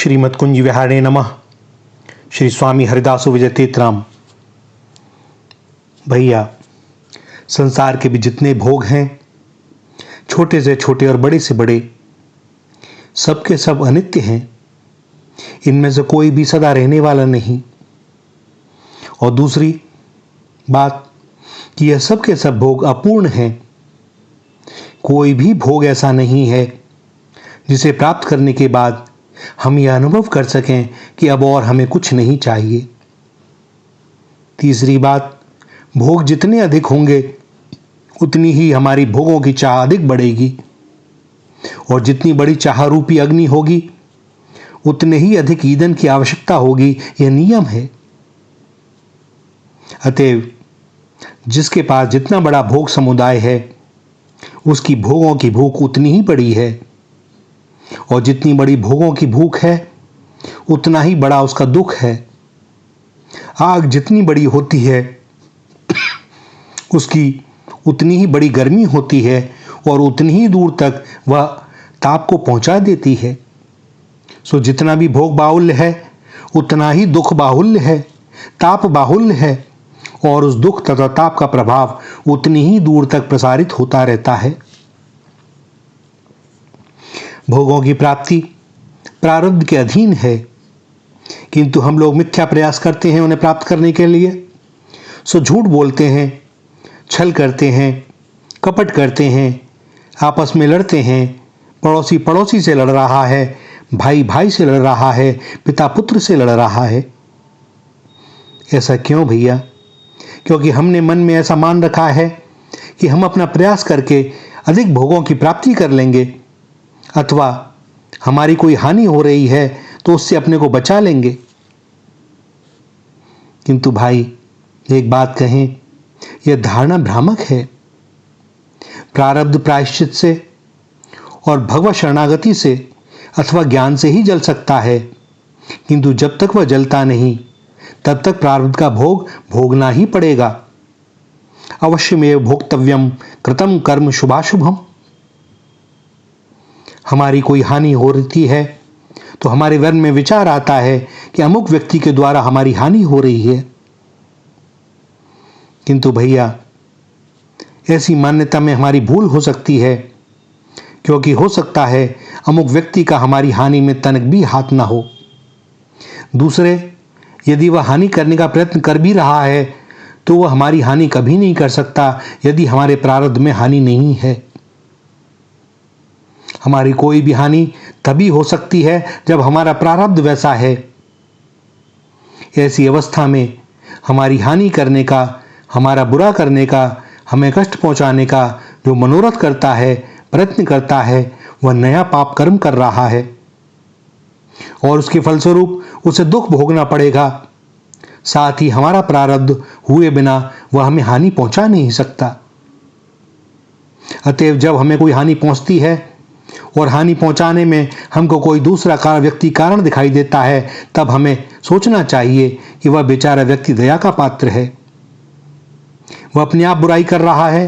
श्रीमद कुंज विहारे नमः। श्री स्वामी हरिदासु विजय तीर्थराम। भैया, संसार के भी जितने भोग हैं, छोटे से छोटे और बड़े से बड़े, सबके सब अनित्य हैं। इनमें से कोई भी सदा रहने वाला नहीं। और दूसरी बात कि यह सब के सब भोग अपूर्ण हैं। कोई भी भोग ऐसा नहीं है जिसे प्राप्त करने के बाद हम यह अनुभव कर सकें कि अब और हमें कुछ नहीं चाहिए। तीसरी बात, भोग जितने अधिक होंगे उतनी ही हमारी भोगों की चाह अधिक बढ़ेगी, और जितनी बड़ी चाह रूपी अग्नि होगी उतने ही अधिक ईंधन की आवश्यकता होगी। यह नियम है। अतएव जिसके पास जितना बड़ा भोग समुदाय है उसकी भोगों की भूख उतनी ही बड़ी है, और जितनी बड़ी भोगों की भूख है उतना ही बड़ा उसका दुख है। आग जितनी बड़ी होती है उसकी उतनी ही बड़ी गर्मी होती है, और उतनी ही दूर तक वह ताप को पहुंचा देती है। सो जितना भी भोग बाहुल्य है उतना ही दुख बाहुल्य है, ताप बाहुल्य है, और उस दुख तथा ताप का प्रभाव उतनी ही दूर तक प्रसारित होता रहता है। भोगों की प्राप्ति प्रारब्ध के अधीन है, किंतु हम लोग मिथ्या प्रयास करते हैं उन्हें प्राप्त करने के लिए। सो झूठ बोलते हैं, छल करते हैं, कपट करते हैं, आपस में लड़ते हैं। पड़ोसी पड़ोसी से लड़ रहा है, भाई भाई से लड़ रहा है, पिता पुत्र से लड़ रहा है। ऐसा क्यों भैया? क्योंकि हमने मन में ऐसा मान रखा है कि हम अपना प्रयास करके अधिक भोगों की प्राप्ति कर लेंगे, अथवा हमारी कोई हानि हो रही है तो उससे अपने को बचा लेंगे। किंतु भाई, एक बात कहें, यह धारणा भ्रामक है। प्रारब्ध प्रायश्चित से और भगवत शरणागति से अथवा ज्ञान से ही जल सकता है, किंतु जब तक वह जलता नहीं तब तक प्रारब्ध का भोग भोगना ही पड़ेगा। अवश्यमेव भोक्तव्यम कृतम कर्म शुभाशुभम। हमारी कोई हानि हो रही है तो हमारे मन में विचार आता है कि अमुक व्यक्ति के द्वारा हमारी हानि हो रही है। किंतु भैया, ऐसी मान्यता में हमारी भूल हो सकती है, क्योंकि हो सकता है अमुक व्यक्ति का हमारी हानि में तनिक भी हाथ ना हो। दूसरे, यदि वह हानि करने का प्रयत्न कर भी रहा है तो वह हमारी हानि कभी नहीं कर सकता यदि हमारे प्रारब्ध में हानि नहीं है। हमारी कोई भी हानि तभी हो सकती है जब हमारा प्रारब्ध वैसा है। ऐसी अवस्था में हमारी हानि करने का, हमारा बुरा करने का, हमें कष्ट पहुंचाने का जो मनोरथ करता है, प्रयत्न करता है, वह नया पाप कर्म कर रहा है, और उसके फलस्वरूप उसे दुख भोगना पड़ेगा। साथ ही हमारा प्रारब्ध हुए बिना वह हमें हानि पहुंचा नहीं सकता। अतएव जब हमें कोई हानि पहुंचती है और हानि पहुंचाने में हमको कोई दूसरा व्यक्ति कारण दिखाई देता है, तब हमें सोचना चाहिए कि वह बेचारा व्यक्ति दया का पात्र है। वह अपने आप बुराई कर रहा है,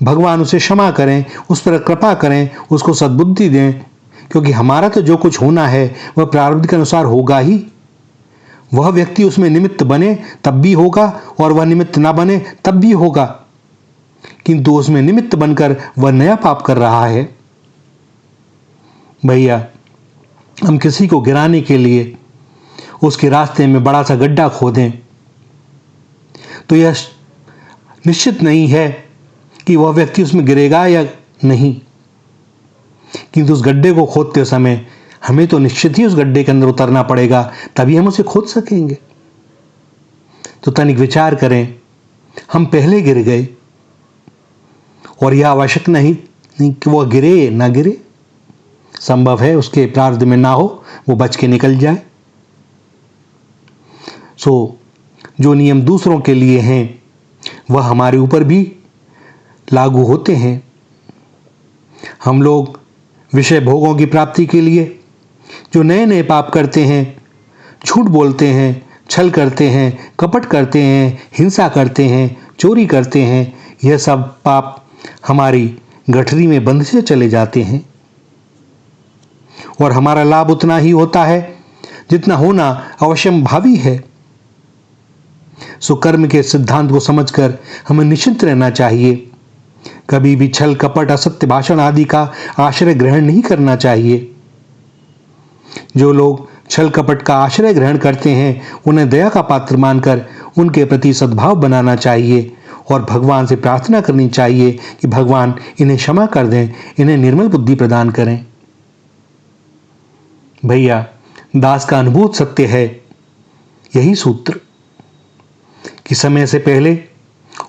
भगवान उसे क्षमा करें, उस पर कृपा करें, उसको सद्बुद्धि दें, क्योंकि हमारा तो जो कुछ होना है वह प्रारब्ध के अनुसार होगा ही। वह व्यक्ति उसमें निमित्त बने तब भी होगा, और वह निमित्त ना बने तब भी होगा, किंतु उसमें निमित्त बनकर वह नया पाप कर रहा है। भैया, हम किसी को गिराने के लिए उसके रास्ते में बड़ा सा गड्ढा खोदें तो यह निश्चित नहीं है कि वह व्यक्ति उसमें गिरेगा या नहीं, किंतु उस गड्ढे को खोदते समय हमें तो निश्चित ही उस गड्ढे के अंदर उतरना पड़ेगा, तभी हम उसे खोद सकेंगे। तो तनिक विचार करें, हम पहले गिर गए और यह आवश्यक नहीं कि वह गिरे ना गिरे। संभव है उसके प्रारब्ध में ना हो, वो बच के निकल जाए। सो जो नियम दूसरों के लिए हैं वह हमारे ऊपर भी लागू होते हैं। हम लोग विषय भोगों की प्राप्ति के लिए जो नए नए पाप करते हैं, झूठ बोलते हैं, छल करते हैं, कपट करते हैं, हिंसा करते हैं, चोरी करते हैं, यह सब पाप हमारी गठरी में बंध से चले जाते हैं। और हमारा लाभ उतना ही होता है जितना होना अवश्यंभावी है। सो कर्म के सिद्धांत को समझकर हमें निश्चिंत रहना चाहिए। कभी भी छल कपट असत्य भाषण आदि का आश्रय ग्रहण नहीं करना चाहिए। जो लोग छल कपट का आश्रय ग्रहण करते हैं उन्हें दया का पात्र मानकर उनके प्रति सद्भाव बनाना चाहिए और भगवान से प्रार्थना करनी चाहिए कि भगवान इन्हें क्षमा कर दें, इन्हें निर्मल बुद्धि प्रदान करें। भैया, दास का अनुभूत सत्य है यही सूत्र कि समय से पहले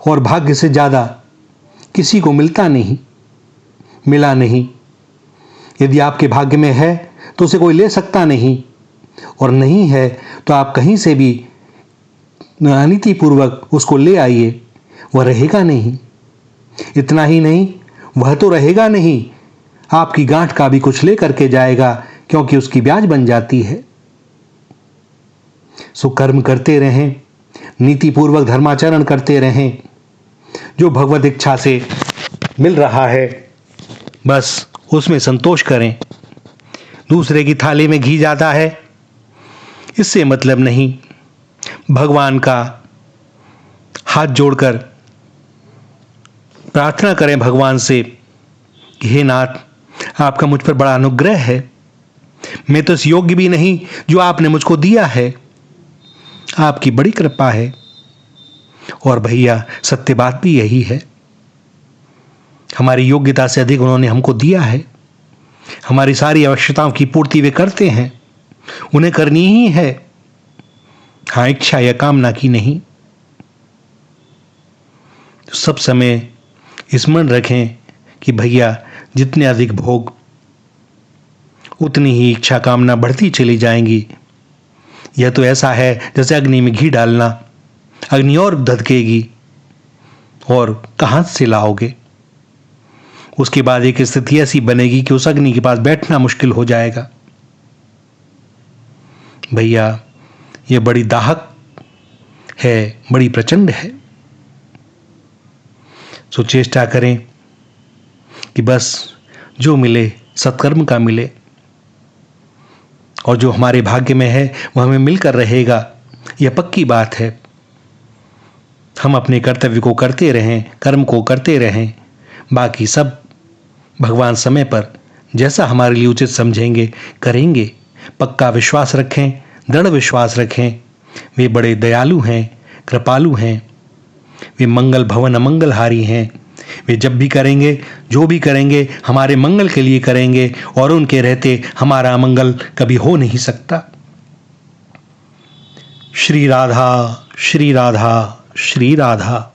और भाग्य से ज्यादा किसी को मिला नहीं। यदि आपके भाग्य में है तो उसे कोई ले सकता नहीं, और नहीं है तो आप कहीं से भी अनीतिपूर्वक उसको ले आइए, वह रहेगा नहीं। इतना ही नहीं, वह तो रहेगा नहीं, आपकी गांठ का भी कुछ ले करके जाएगा, क्योंकि उसकी ब्याज बन जाती है। सो कर्म करते रहें, नीतिपूर्वक धर्माचरण करते रहें। जो भगवत इच्छा से मिल रहा है बस उसमें संतोष करें। दूसरे की थाली में घी जाता है, इससे मतलब नहीं। भगवान का हाथ जोड़कर प्रार्थना करें भगवान से कि हे नाथ, आपका मुझ पर बड़ा अनुग्रह है, मैं तो इस योग्य भी नहीं जो आपने मुझको दिया है, आपकी बड़ी कृपा है। और भैया, सत्य बात भी यही है, हमारी योग्यता से अधिक उन्होंने हमको दिया है। हमारी सारी आवश्यकताओं की पूर्ति वे करते हैं, उन्हें करनी ही है, हाँ, इच्छा या कामना की नहीं। तो सब समय स्मरण रखें कि भैया, जितने अधिक भोग उतनी ही इच्छा कामना बढ़ती चली जाएंगी। यह तो ऐसा है जैसे अग्नि में घी डालना, अग्नि और धधकेगी और कहां से लाओगे। उसके बाद एक स्थिति ऐसी बनेगी कि उस अग्नि के पास बैठना मुश्किल हो जाएगा। भैया, यह बड़ी दाहक है, बड़ी प्रचंड है। सो चेष्टा करें कि बस जो मिले सत्कर्म का मिले, और जो हमारे भाग्य में है वह हमें मिलकर रहेगा, यह पक्की बात है। हम अपने कर्तव्य को करते रहें, कर्म को करते रहें, बाकी सब भगवान समय पर जैसा हमारे लिए उचित समझेंगे करेंगे। पक्का विश्वास रखें, दृढ़ विश्वास रखें। वे बड़े दयालु हैं, कृपालु हैं, वे मंगल भवन अमंगलहारी हैं। वे जब भी करेंगे, जो भी करेंगे, हमारे मंगल के लिए करेंगे, और उनके रहते हमारा अमंगल कभी हो नहीं सकता। श्री राधा, श्री राधा, श्री राधा।